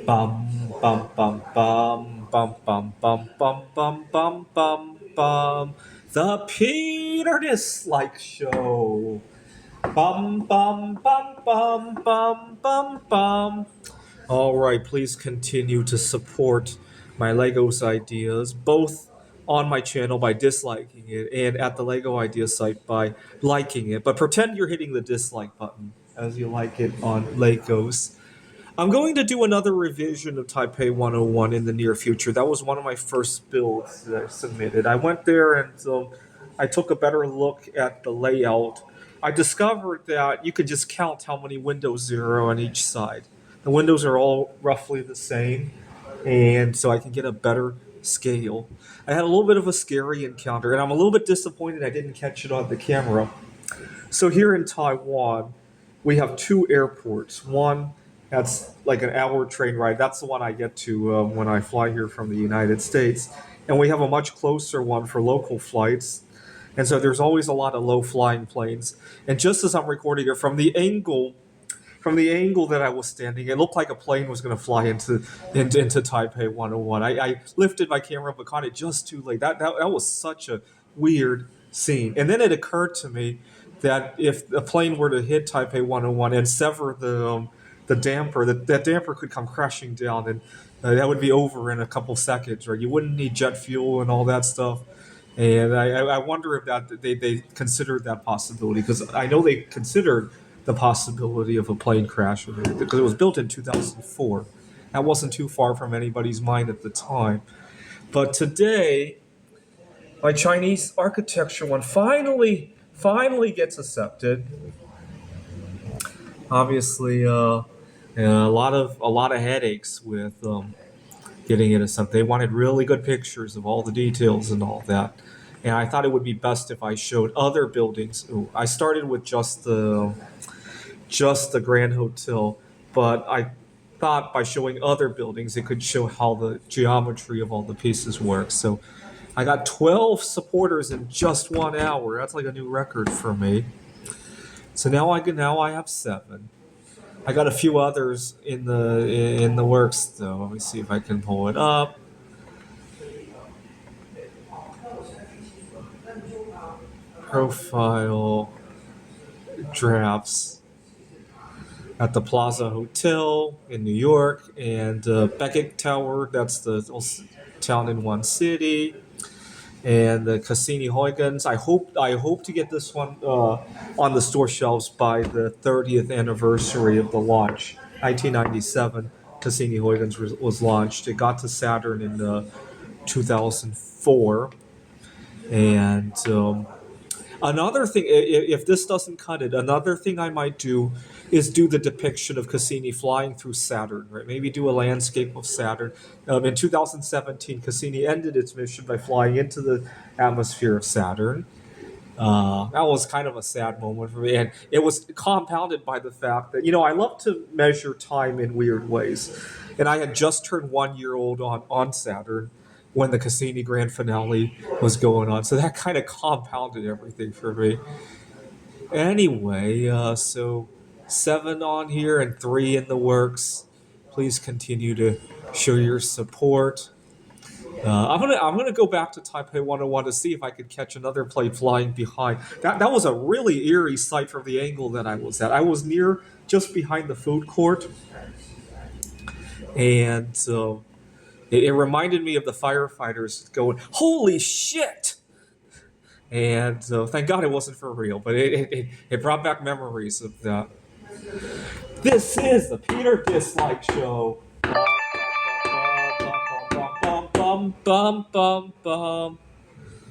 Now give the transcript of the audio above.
Bum bum bum bum bum bum bum bum bum bum bum bum. The Peter Dislike Show. Bum bum bum bum bum bum bum. All right, please continue to support my Legos ideas, both on my channel by disliking it and at the Lego Idea site by liking it. But pretend you're hitting the dislike button as you like it on Legos. I'm going to do another revision of Taipei 101 in the near future. That was one of my first builds that I submitted. I went there and I took a better look at the layout. I discovered that you could just count how many windows there are on each side. The windows are all roughly the same, and so I can get a better scale. I had a little bit of a scary encounter, and I'm a little bit disappointed I didn't catch it on the camera. So here in Taiwan, we have two airports. One that's like an hour train ride. That's the one I get to when I fly here from the United States. And we have a much closer one for local flights. And so there's always a lot of low flying planes. And just as I'm recording it from the angle that I was standing, it looked like a plane was going to fly into Taipei 101. I lifted my camera but caught it just too late. That was such a weird scene. And then it occurred to me that if a plane were to hit Taipei 101 and sever the damper, that damper could come crashing down, and that would be over in a couple seconds. Right? You wouldn't need jet fuel and all that stuff. And I wonder if they considered that possibility, because I know they considered the possibility of a plane crash because it was built in 2004. That wasn't too far from anybody's mind at the time. But today, my Chinese architecture one finally gets accepted. Obviously, a lot of headaches with getting it accepted. They wanted really good pictures of all the details and all that. And I thought it would be best if I showed other buildings. Ooh, I started with just the Grand Hotel, but I thought by showing other buildings, it could show how the geometry of all the pieces work. So I got 12 supporters in just 1 hour. That's like a new record for me. So now I have 7. I got a few others in the works though. Let me see if I can pull it up. Profile drafts at the Plaza Hotel in New York, and Beckett Tower. That's the town in one city, and the Cassini Huygens. I hope to get this one on the store shelves by the 30th anniversary of the launch, 1997. Cassini Huygens was launched. It got to Saturn in 2004, and another thing, if this doesn't cut it, another thing I might do is do the depiction of Cassini flying through Saturn, right? Maybe do a landscape of Saturn. In 2017, Cassini ended its mission by flying into the atmosphere of Saturn. That was kind of a sad moment for me, and it was compounded by the fact that I love to measure time in weird ways, and I had just turned 1 year old on Saturn when the Cassini grand finale was going on, so that kind of compounded everything for me. Anyway, so 7 on here and 3 in the works. Please continue to show your support. I'm gonna go back to Taipei 101 to see if I could catch another plane flying behind. That was a really eerie sight from the angle that I was at. I was near just behind the food court, and it reminded me of the firefighters going, "Holy shit!" And thank God it wasn't for real, but it brought back memories of that. This is the Peter Dislike Show. Bum, bum, bum, bum, bum, bum, bum, bum, bum.